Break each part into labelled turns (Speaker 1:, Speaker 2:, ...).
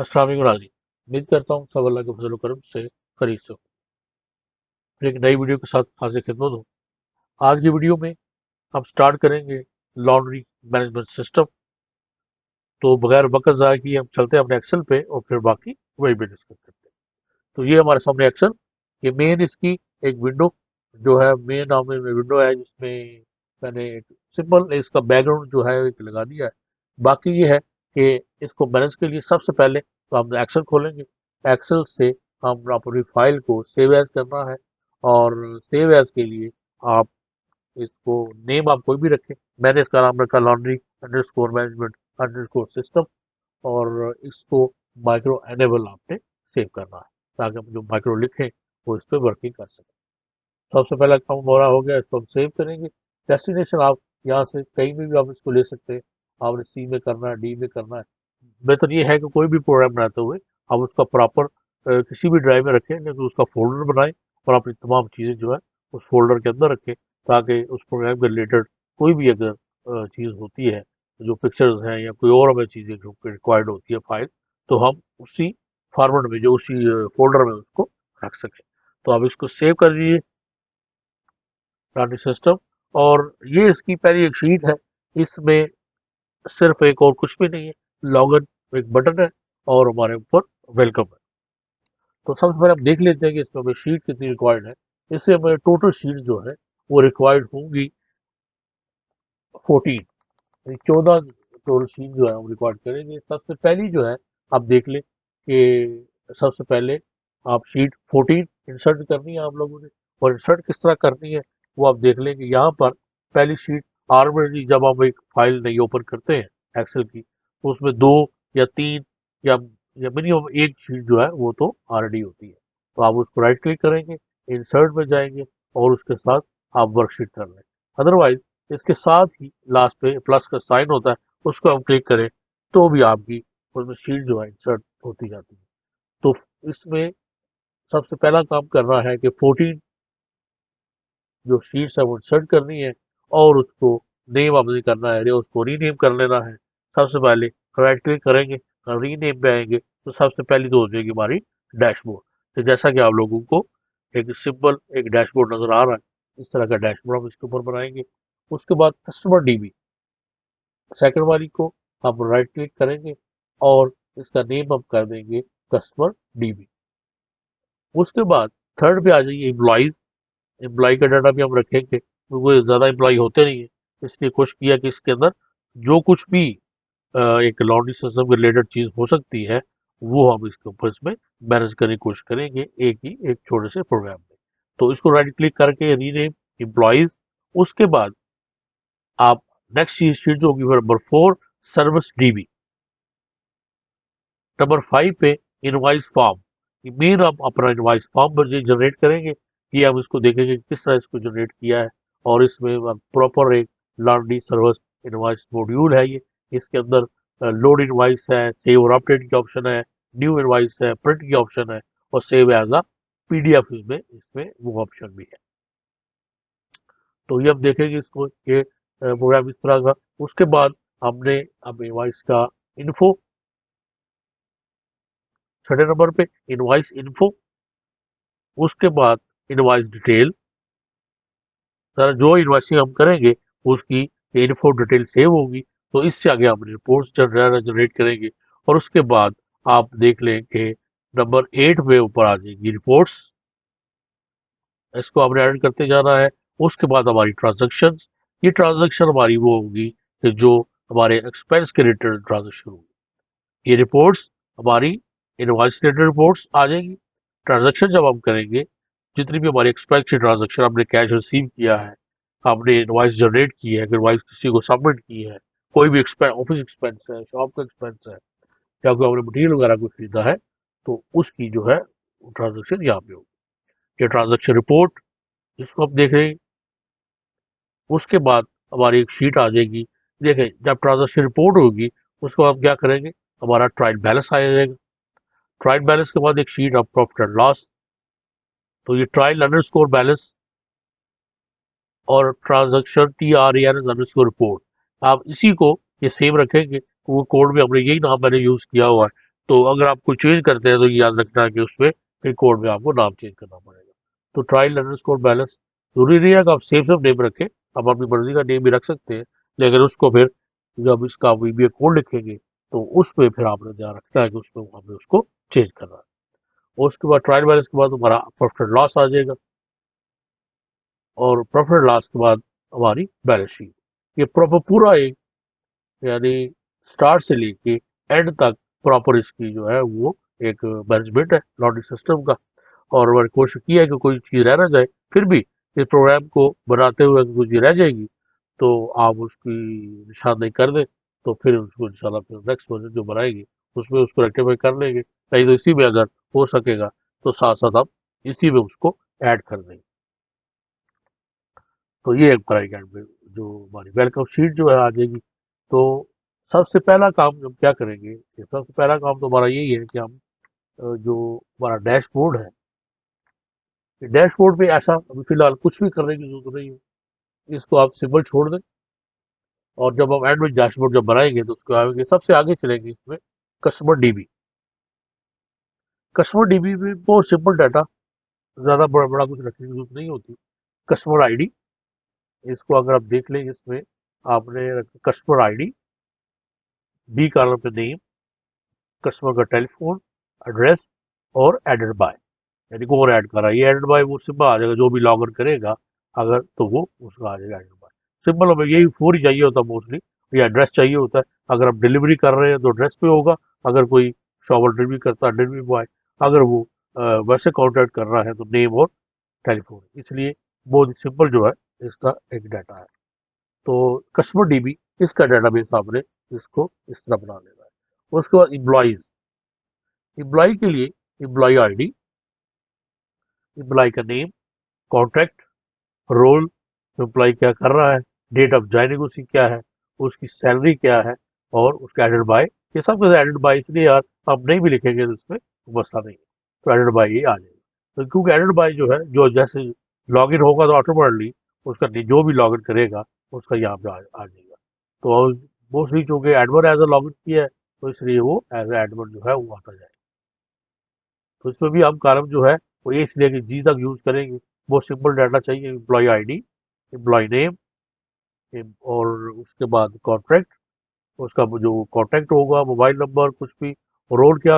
Speaker 1: अस्सलाम वालेकुम नाज़रीन। उम्मीद करता हूँ सब अल्लाह के फजल करम से खरीद से हो। फिर एक नई वीडियो के साथ हाजिर खिदमत हूँ। आज की वीडियो में हम स्टार्ट करेंगे लॉन्ड्री मैनेजमेंट सिस्टम। तो बगैर वक्त ज़ाया किए हम चलते हैं अपने एक्सेल पे और फिर बाकी वही पे डिस्कस करते हैं। तो ये हमारे सामने एक्सेल, ये मेन इसकी एक विंडो जो है, मेन नाम में विंडो है जिसमें मैंने एक सिंपल इसका बैकग्राउंड जो है एक लगा दिया है। बाकी ये है कि इसको मैनेज के लिए सबसे पहले तो हम एक्सेल खोलेंगे। एक्सेल से हम अपनी फाइल को सेव एज करना है, और सेव एज के लिए आप इसको नेम आप कोई भी रखें। मैंने इसका नाम रखा laundry underscore management underscore system, और इसको माइक्रो एनेबल आपने सेव करना है ताकि हम जो माइक्रो लिखें वो इस पर वर्किंग कर सकें। सबसे पहला काम हमारा हो गया, इसको हम सेव करेंगे। डेस्टिनेशन आप यहाँ से कहीं भी आप इसको ले सकते हैं। आपने सी में करना है, डी में करना है। बेहतर ये है कि कोई भी प्रोग्राम बनाते हुए आप उसका प्रॉपर किसी भी ड्राइव में रखें, नहीं तो उसका फोल्डर बनाएं और अपनी तमाम चीज़ें जो है उस फोल्डर के अंदर रखें, ताकि उस प्रोग्राम के रिलेटेड कोई भी अगर चीज़ होती है, जो पिक्चर्स हैं या कोई और हमें चीज़ें जो रिक्वायर्ड होती है फाइल, तो हम उसी फॉर्मेट में जो उसी फोल्डर में उसको रख सकें। तो आप इसको सेव कर दीजिए लॉन्ड्री सिस्टम। और ये इसकी पहली एक शीट है। इसमें सिर्फ एक और कुछ भी नहीं है, लॉगिन एक बटन है और हमारे ऊपर वेलकम है। तो सबसे पहले हम देख लेते हैं कि इसमें हमें शीट कितनी रिक्वायर्ड है। इससे हमें टोटल शीट जो है वो रिक्वायर्ड होंगी 14, 14 टोटल शीट जो है हम रिक्वायर्ड करेंगे। सबसे पहली जो है आप देख लें कि सबसे पहले आप शीट 14 इंसर्ट करनी है आप लोगों ने। और इंसर्ट किस तरह करनी है वो आप देख लें कि यहाँ पर पहली शीट ऑलरेडी जब हम एक फाइल नहीं ओपन करते हैं एक्सेल की, तो उसमें 2 या 3 या मिनिमम एक शीट जो है वो तो ऑलरेडी होती है। तो आप उसको राइट क्लिक करेंगे, इंसर्ट में जाएंगे और उसके साथ आप वर्कशीट कर लें। अदरवाइज इसके साथ ही लास्ट पे प्लस का साइन होता है, उसको हम क्लिक करें तो भी आपकी उसमें शीट जो है इंसर्ट होती जाती है। तो इसमें सबसे पहला काम करना है कि 14 जो शीट्स है वो इंसर्ट करनी है, और उसको नेम आपने करना है, उसको रीनेम कर लेना है। सबसे पहले राइट क्लिक करेंगे, रीनेम पे आएंगे तो सबसे पहली तो हो जाएगी हमारी डैशबोर्ड। तो जैसा कि आप लोगों को एक सिंपल एक डैशबोर्ड नजर आ रहा है, इस तरह का डैशबोर्ड हम इसके ऊपर बनाएंगे। उसके बाद कस्टमर डीबी सेकंड वाली को हम राइट क्लिक करेंगे और इसका नेम हम कर देंगे कस्टमर डीबी। उसके बाद थर्ड पे आ जाइए एम्प्लॉइज। एम्प्लॉय का डाटा भी हम रखेंगे क्योंकि ज़्यादा एम्प्लॉय होते नहीं है, इसलिए कोशिश किया कि इसके अंदर जो कुछ भी एक लॉन्ड्री सिस्टम के रिलेटेड चीज़ हो सकती है वो हम इसके ऊपर इसमें मैनेज करने की कोशिश करेंगे एक छोटे से प्रोग्राम में। तो इसको राइट क्लिक करके रीनेम एम्प्लॉइज। उसके बाद आप नेक्स्ट शीट जो होगी नंबर 4 सर्विस डीबी। नंबर 5 पे इनवाइस फॉर्म। ये मेन आप अपना इनवाइस फॉर्म पर जनरेट करेंगे, ये हम इसको देखेंगे कि किस तरह इसको जनरेट किया है। और इसमें प्रॉपर एक लॉन्ड्री सर्विस इनवाइस मॉड्यूल है ये। इसके अंदर लोड इनवाइस है, सेव और अपडेट की ऑप्शन है, न्यू इनवाइस है, प्रिंट की ऑप्शन है, और सेव एज अ पीडीएफ इसमें इसमें वो ऑप्शन भी है। तो ये हम देखेंगे इसको, ये प्रोग्राम इस तरह का। उसके बाद हमने अब इनवाइस का इन्फो, छठे नंबर पे इनवाइस इन्फो। उसके बाद इनवाइस डिटेल, सर जो इन्वाइसिंग हम करेंगे उसकी इन्फो डिटेल सेव होगी। तो इससे आगे हम रिपोर्ट्स जनरेट करेंगे। और उसके बाद आप देख लें कि नंबर 8 पे ऊपर आ जाएगी रिपोर्ट्स, इसको हमने ऐड करते जाना है। उसके बाद हमारी ट्रांजेक्शन, ये ट्रांजेक्शन हमारी वो होगी कि जो हमारे एक्सपेंस के रिलेटेड ट्रांजेक्शन होगी। ये रिपोर्ट्स हमारी इनवॉइस रिलेटेड रिपोर्ट्स आ जाएंगी। ट्रांजैक्शन जब हम करेंगे, जितनी भी हमारी एक्सपेंस की ट्रांजैक्शन, हमने कैश रिसीव किया है, हमने इनवॉइस जनरेट की है, इनवॉइस किसी को सबमिट की है, कोई भी एक्सपेंस, ऑफिस एक्सपेंस है, शॉप का एक्सपेंस है, या कोई हमने मटीरियल वगैरह को खरीदा है, तो उसकी जो है ट्रांजेक्शन यहाँ पे होगी। ये ट्रांजेक्शन रिपोर्ट जिसको आप देख रहे हैं। उसके बाद हमारी एक शीट आ जाएगी। देखें, जब ट्रांजेक्शन रिपोर्ट होगी उसको हम क्या करेंगे, हमारा ट्रायल बैलेंस आ जाएगा। ट्रायल बैलेंस के बाद एक sheet of profit and loss. तो ये ट्रायल अंडरस्कोर बैलेंस और ट्रांजैक्शन TRANS अंडरस्कोर रिपोर्ट, आप इसी को ये सेम रखेंगे। वो कोड में हमने यही नाम मैंने यूज किया हुआ है, तो अगर आप कोई चेंज करते हैं तो ये याद रखना है कि उसमें फिर कोड में आपको नाम चेंज करना पड़ेगा। तो ट्रायल अंडरस्कोर बैलेंस जरूरी नहीं है कि आप सेम नेम रखें, आप अपनी मर्जी का नेम भी रख सकते हैं, लेकिन उसको फिर जब इसका वीबीए कोड लिखेंगे तो उसमें फिर आपने ध्यान रखना है कि उसमें हमें उसको चेंज करना है। और उसके बाद ट्रायल बैलेंस के बाद हमारा प्रॉफिट एंड लॉस आ जाएगा, और प्रॉफिट एंड लॉस के बाद हमारी बैलेंस शीट। ये प्रॉपर पूरा एक, यानी स्टार्ट से लेके एंड तक प्रॉपर इसकी जो है वो एक मैनेजमेंट है लॉन्ड्री सिस्टम का। और मैंने कोशिश की है कि कोई चीज़ रह ना जाए, फिर भी इस प्रोग्राम को बनाते हुए अगर कोई चीज़ रह जाएगी तो आप उसकी निशानदेही कर दें, तो फिर उसको इंशाल्लाह फिर नेक्स्ट वर्जन जो बनाएंगे उसमें उसको रेक्टिफाई कर लेंगे, नहीं तो इसी में अगर हो सकेगा तो साथ साथ आप इसी में उसको ऐड कर देंगे। तो ये एक हमारा एंड में जो हमारी वेलकम शीट जो है आ जाएगी। तो सबसे पहला काम हम क्या करेंगे, कि सबसे पहला काम तो हमारा यही है कि हम जो हमारा डैशबोर्ड है, डैशबोर्ड पे ऐसा अभी फिलहाल कुछ भी करने की जरूरत नहीं है, इसको आप सिंपल छोड़ दें। और जब हम एंड में डैशबोर्ड जब बनाएंगे तो उसको आगे सबसे आगे चलेंगे इसमें कस्टमर डीबी। कस्टमर डीबी में बहुत सिंपल डाटा, ज़्यादा बड़ा बड़ा कुछ रखने की जरूरत नहीं होती। कस्टमर आईडी, इसको अगर आप देख लें, इसमें आपने कस्टमर आईडी, बी कॉलम पे नेम, कस्टमर का टेलीफोन, एड्रेस और एडेड बाय, यानी कौन ऐड कर रहा है। ये एडेड बाय वो सिंपल आ जाएगा, जो भी लॉग इन करेगा अगर तो वो उसका आ जाएगा एडेड बाय। सिंपल हमें यही फोर ही चाहिए होता है मोस्टली, या एड्रेस चाहिए होता है। अगर आप डिलीवरी कर रहे हैं तो एड्रेस पे होगा, अगर कोई शॉपर डिलीवरी करता है डिलीवरी बॉय, अगर वो वैसे कॉन्टैक्ट कर रहा है तो नेम और टेलीफोन। इसलिए बहुत ही सिंपल जो है इसका एक डाटा है। तो कस्टमर डीबी इसका डाटाबेस आपने इसको इस तरह बना लेना है। उसके बाद इम्प्लॉइज, इम्प्लॉय के लिए इम्प्लॉय आईडी, इम्प्लॉय का नेम, कॉन्ट्रैक्ट, रोल, एम्प्लॉय क्या कर रहा है, डेट ऑफ ज्वाइनिंग उसकी क्या है, उसकी सैलरी क्या है, और उसका एडेड बाय। ये सब कुछ एडेड बाय इसलिए यार आप नहीं भी लिखेंगे तो इसमें मसला नहीं है, तो एडेड बाय ये आ जाएगा। तो क्योंकि एडेड बाय जो है, जो जैसे लॉग इन होगा तो ऑटोमेटिकली उसका जो भी लॉग इन करेगा उसका यहाँ पे आ जाएगा। तो मोस्टली चूंकि Edward as a log in किया है तो इसलिए वो एज ए एडवर्ड जो है वो आता जाएगा। तो इसमें भी हम कॉलम जो है वो ए से लेकर जी तक यूज करेंगे। बहुत सिंपल डाटा चाहिए, एम्प्लॉय आईडी, एम्प्लॉय नेम, और उसके बाद कॉन्ट्रैक्ट, उसका जो कॉन्टैक्ट होगा, मोबाइल नंबर, कुछ भी, रोल क्या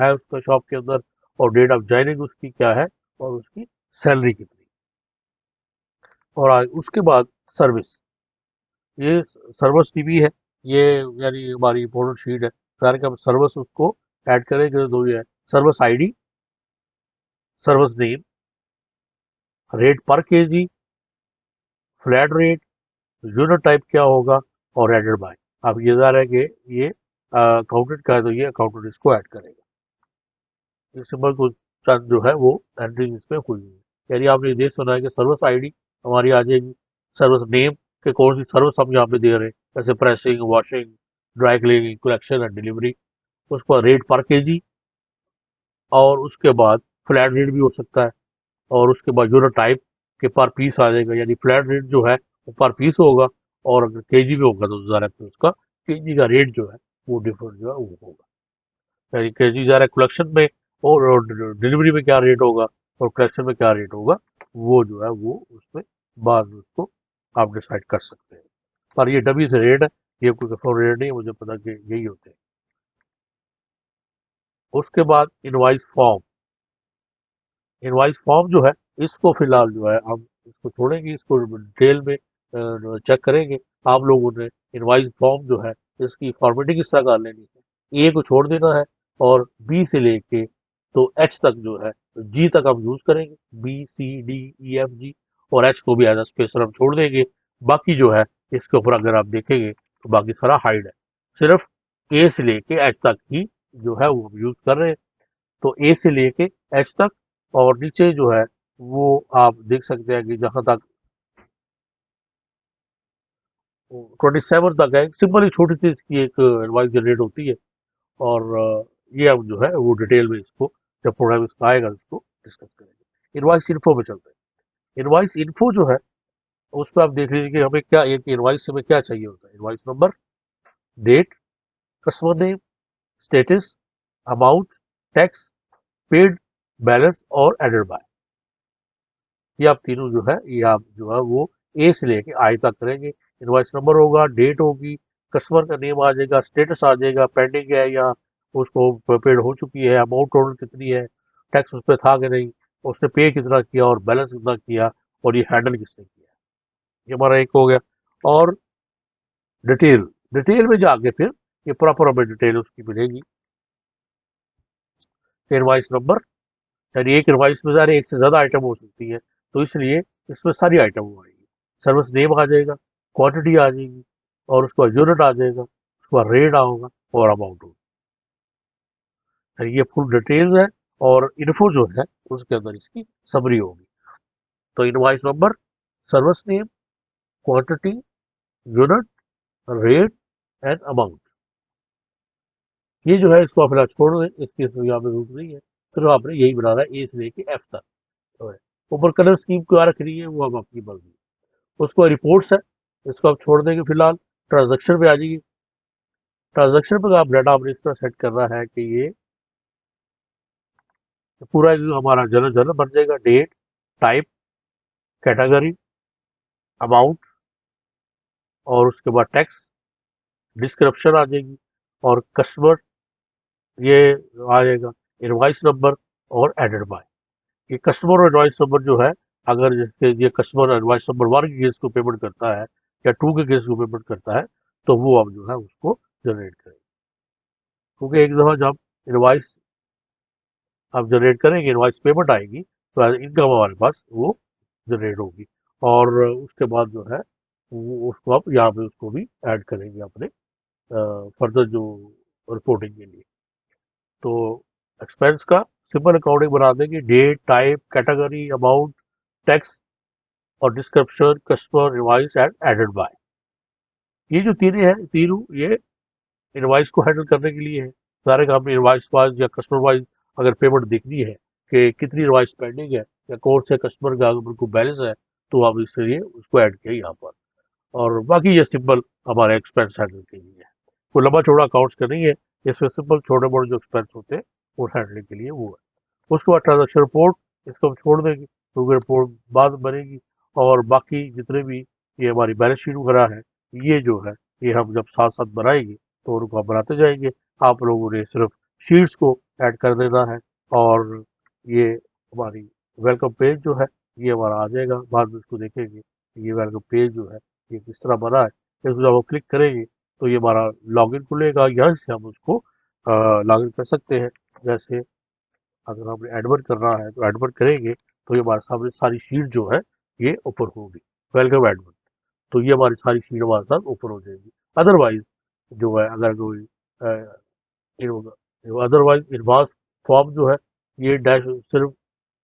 Speaker 1: है उसका शॉप के अंदर, और डेट ऑफ ज्वाइनिंग उसकी क्या है, और उसकी सैलरी कितनी। और उसके बाद सर्विस, ये सर्विस टीवी है, ये यानी हमारी इंपॉर्टेंट शीट है, कारण कि हम सर्विस उसको ऐड करेंगे। तो ये है service ID, service name, rate पर KG, flat rate, unit type क्या होगा, और एडेड बाय। अब ये ज़ाहिर है कि ये अकाउंटेंट का है तो ये अकाउंटेंट इसको ऐड करेगा। इस नंबर को चंद जो है वो एंट्रीज इसमें हुई है। यानी आपने ये सुना है कि सर्विस आईडी हमारी आ जाएगी, सर्विस नेम के कौन सी सर्विस हम यहाँ पे दे रहे हैं, जैसे pressing, washing, dry cleaning, collection and delivery. उसको रेट पर केजी, और उसके बाद फ्लैट रेट भी हो सकता है, और उसके बाद यूनिट टाइप के पर पीस आ जाएगा, यानी फ्लैट रेट जो है वो पर पीस होगा, और अगर केजी में होगा तो ज़रा उसका केजी का रेट जो है वो डिफरेंट जो है वो होगा। यानी केजी ज़रा कलेक्शन में, और डिलीवरी में क्या रेट होगा और कलेक्शन में क्या रेट होगा, वो जो है वो उसमें बाद में उसको आप डिसाइड कर सकते हैं। पर ये डबी से रेट है, ये कोई कंफर्म रेट नहीं है, मुझे पता कि यही होते हैं। उसके बाद इनवाइस फॉर्म, इनवाइस फॉर्म जो है इसको फिलहाल जो है हम इसको छोड़ेंगे, इसको डिटेल में चेक करेंगे। आप लोगों ने इनवाइस फॉर्म जो है इसकी फॉर्मेटिंग किस तरह कर लेनी है, ए को छोड़ देना है, और बी से लेके तो एच तक जो है, जी तक हम यूज करेंगे, B C D E F G, और एच को भी एज अ स्पेसर हम छोड़ देंगे। बाकी जो है इसके ऊपर अगर आप देखेंगे तो बाकी सारा हाइड है, सिर्फ ए से लेके एच तक ही जो है वो हम यूज कर रहे हैं। तो ए से लेके एच तक, और नीचे जो है वो आप देख सकते हैं कि जहां तक 27 तक है, सिंपल ही छोटी सी इसकी एक एडवाइस जनरेट होती है। और ये अब जो है वो डिटेल में इसको जब प्रोग्राम इसका आएगा इसको डिस्कस करेंगे। इनवाइस इन्फो में चलते हैं। इनवाइस इन्फो जो है उस पर आप देख लीजिए कि हमें क्या, एक इनवाइस से हमें क्या चाहिए होता है, invoice number, date, customer name, status, amount, tax, paid, balance और एडेड बाय। ये आप तीनों जो है ये आप जो है वो ए से लेके आई तक करेंगे। इनवॉइस नंबर होगा, डेट होगी, कस्टमर का नेम आ जाएगा, स्टेटस आ जाएगा, पेंडिंग है या उसको पेड हो चुकी है, अमाउंट टोटल कितनी है, टैक्स उस पर था कि नहीं, उसने पे कितना किया और बैलेंस कितना किया और ये हैंडल किसने किया। ये हमारा एक हो गया। और डिटेल, डिटेल में जाके फिर ये प्रॉपर हमें डिटेल उसकी मिलेगी। इनवॉइस नंबर, यानी एक इनवॉइस में ज़ाहिर है एक से ज़्यादा आइटम हो सकती है, तो इसलिए इसमें सारी आइटम आएगी। सर्विस नेम आ जाएगा, क्वांटिटी आ जाएगी और उसके बाद यूनिट आ जाएगा, उसके बाद रेट होगा और अमाउंट होगा। यानी ये फुल डिटेल्स है और इन्फो जो है उसके अंदर इसकी समरी होगी। तो invoice number, service name, quantity, unit, rate and amount. ये जो है इसको आप फिलहाल छोड़ दें, इसकी यहाँ पे जरूरत नहीं है, सिर्फ आपने यही बनाना है ए से लेके एफ तक। तो है ऊपर कलर स्कीम क्या रखनी है वो अब आपकी मर्जी। उसको रिपोर्ट्स है, इसको आप छोड़ देंगे फिलहाल। ट्रांजैक्शन पे आ जाइए। ट्रांजैक्शन पे आप डाटा आपने इस तरह सेट करना है कि ये पूरा जो हमारा जर्नल जर्नल बन जाएगा, डेट, टाइप, कैटेगरी, अमाउंट और उसके बाद टैक्स, डिस्क्रिप्शन आ जाएगी और कस्टमर ये आ जाएगा, इनवॉइस नंबर और एडेड बाय। ये कस्टमर और इनवॉइस नंबर जो है, अगर जैसे ये कस्टमर इनवॉइस नंबर 1 के केस को पेमेंट करता है या 2 के केस को पेमेंट करता है तो वो अब जो है उसको जनरेट करेंगे। क्योंकि एक दफ़ा जब इनवॉइस आप जनरेट करेंगे, इनवॉइस पेमेंट आएगी तो इनकम हमारे पास वो जनरेट होगी और उसके बाद जो है वो उसको आप यहाँ पे उसको भी ऐड करेंगे अपने फर्दर जो रिपोर्टिंग के लिए। तो एक्सपेंस का सिंपल अकाउंटिंग बना देंगे, date, type, category, amount, tax और description, customer, invoice and added by. ये जो तीनों है, तीनों ये इनवॉइस को हैंडल करने के लिए है। सारे काम में इनवॉइस वाइज या कस्टमर वाइज अगर पेमेंट देखनी है कि कितनी इनवॉइस पेंडिंग है या कौन से कस्टमर का अगर उनको बैलेंस है तो आप इसलिए उसको ऐड किया यहाँ पर। और बाकी ये सिंपल हमारे एक्सपेंस हैंडल के लिए है। कोई लंबा चौड़ा अकाउंट्स का नहीं है, इसमें सिंपल छोटे मोटे जो एक्सपेंस होते हैं वो हैंडलिंग के लिए वो है। उसके बाद ट्रांजेक्शन रिपोर्ट, इसको हम छोड़ देंगे क्योंकि रिपोर्ट बाद में बनेगी। और बाकी जितने भी ये हमारी बैलेंस शीट वगैरह है ये जो है ये हम जब साथ साथ बनाएंगे तो उनको हम बनाते जाएंगे। आप लोगों ने सिर्फ शीट्स को ऐड कर देना है और ये हमारी वेलकम पेज जो है ये हमारा आ जाएगा, बाद में इसको देखेंगे। ये वेलकम पेज जो है ये किस तरह बना है, इसको जब हम क्लिक करेंगे तो ये हमारा लॉगिन खुलेगा, यहाँ से हम उसको लॉगिन कर सकते हैं। जैसे अगर हमने एडवर्ड करना है तो एडवर्ड करेंगे तो ये हमारे सामने सारी शीट जो है ये ऊपर होगी, वेलकम एडवर्ड। तो ये हमारी सारी शीट हमारे साथ ऊपर हो जाएगी। अदरवाइज जो है अगर कोई अदरवाइज एडवांस फॉर्म जो है ये डैश सिर्फ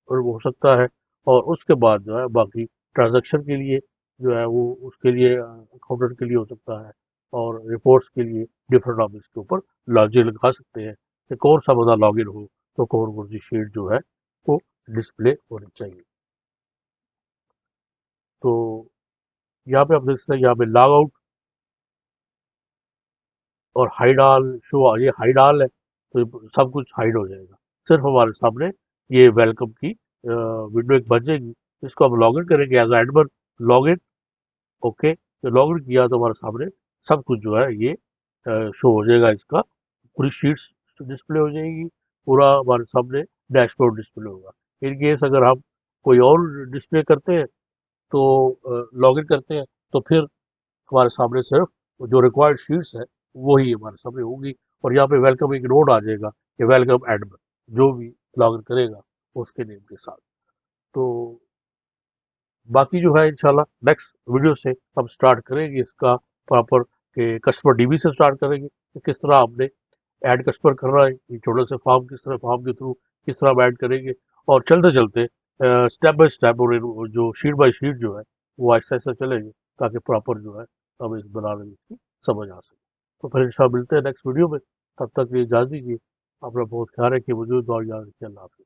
Speaker 1: हो सकता है और उसके बाद जो है बाकी ट्रांजैक्शन के लिए जो है वो उसके लिए अकाउंटेंट के लिए हो सकता है और रिपोर्ट्स के लिए डिफरेंट आप इसके ऊपर लॉजिक लगा सकते हैं कि कौन सा बंदा लॉगिन हो तो कौन कौन सी शीट जो है वो डिस्प्ले होनी चाहिए। तो यहाँ पे आप देख सकते हैं, यहाँ पे लॉग आउट और हाइड ऑल शो, ये हाइड ऑल है तो ये सब कुछ हाइड हो जाएगा, सिर्फ हमारे सामने ये वेलकम की विंडो एक बन जाएगी। इसको हम लॉगिन करेंगे एज एडमिन, लॉगिन, ओके। तो लॉगिन किया तो हमारे सामने सब कुछ जो है ये शो हो जाएगा, इसका पूरी शीट्स डिस्प्ले हो जाएगी, पूरा हमारे सामने डैशबोर्ड डिस्प्ले होगा। इन केस अगर हम कोई और डिस्प्ले करते हैं तो लॉगिन करते हैं तो फिर हमारे सामने सिर्फ जो रिक्वायर्ड शीट्स है वो ही हमारे सामने होगी और यहाँ पे वेलकम एक नोट आ जाएगा कि वेलकम एडमिन, जो भी लॉगिन करेगा उसके नेम के साथ। तो बाकी जो है इंशाल्लाह नेक्स्ट वीडियो से हम स्टार्ट करेंगे इसका प्रॉपर के कस्टमर डीबी से स्टार्ट करेंगे कि किस तरह हमने ऐड कस्टमर करना है, ये छोटे से फॉर्म किस तरह, फॉर्म के थ्रू किस तरह हम ऐड करेंगे और चलते चलते स्टेप बाय स्टेप और जो शीट बाय शीट जो है वो आहिस्ता आहिस्ता चलेंगे ताकि प्रॉपर जो है हमें इस बनाने में इसकी समझ आ सके। तो फिर इंशाल्लाह मिलते हैं नेक्स्ट वीडियो में, तब तक ये इजाज़त दीजिए। अपना बहुत ख्याल रखिए, वजूद और याद रखिए। अल्लाह हाफ़िज़।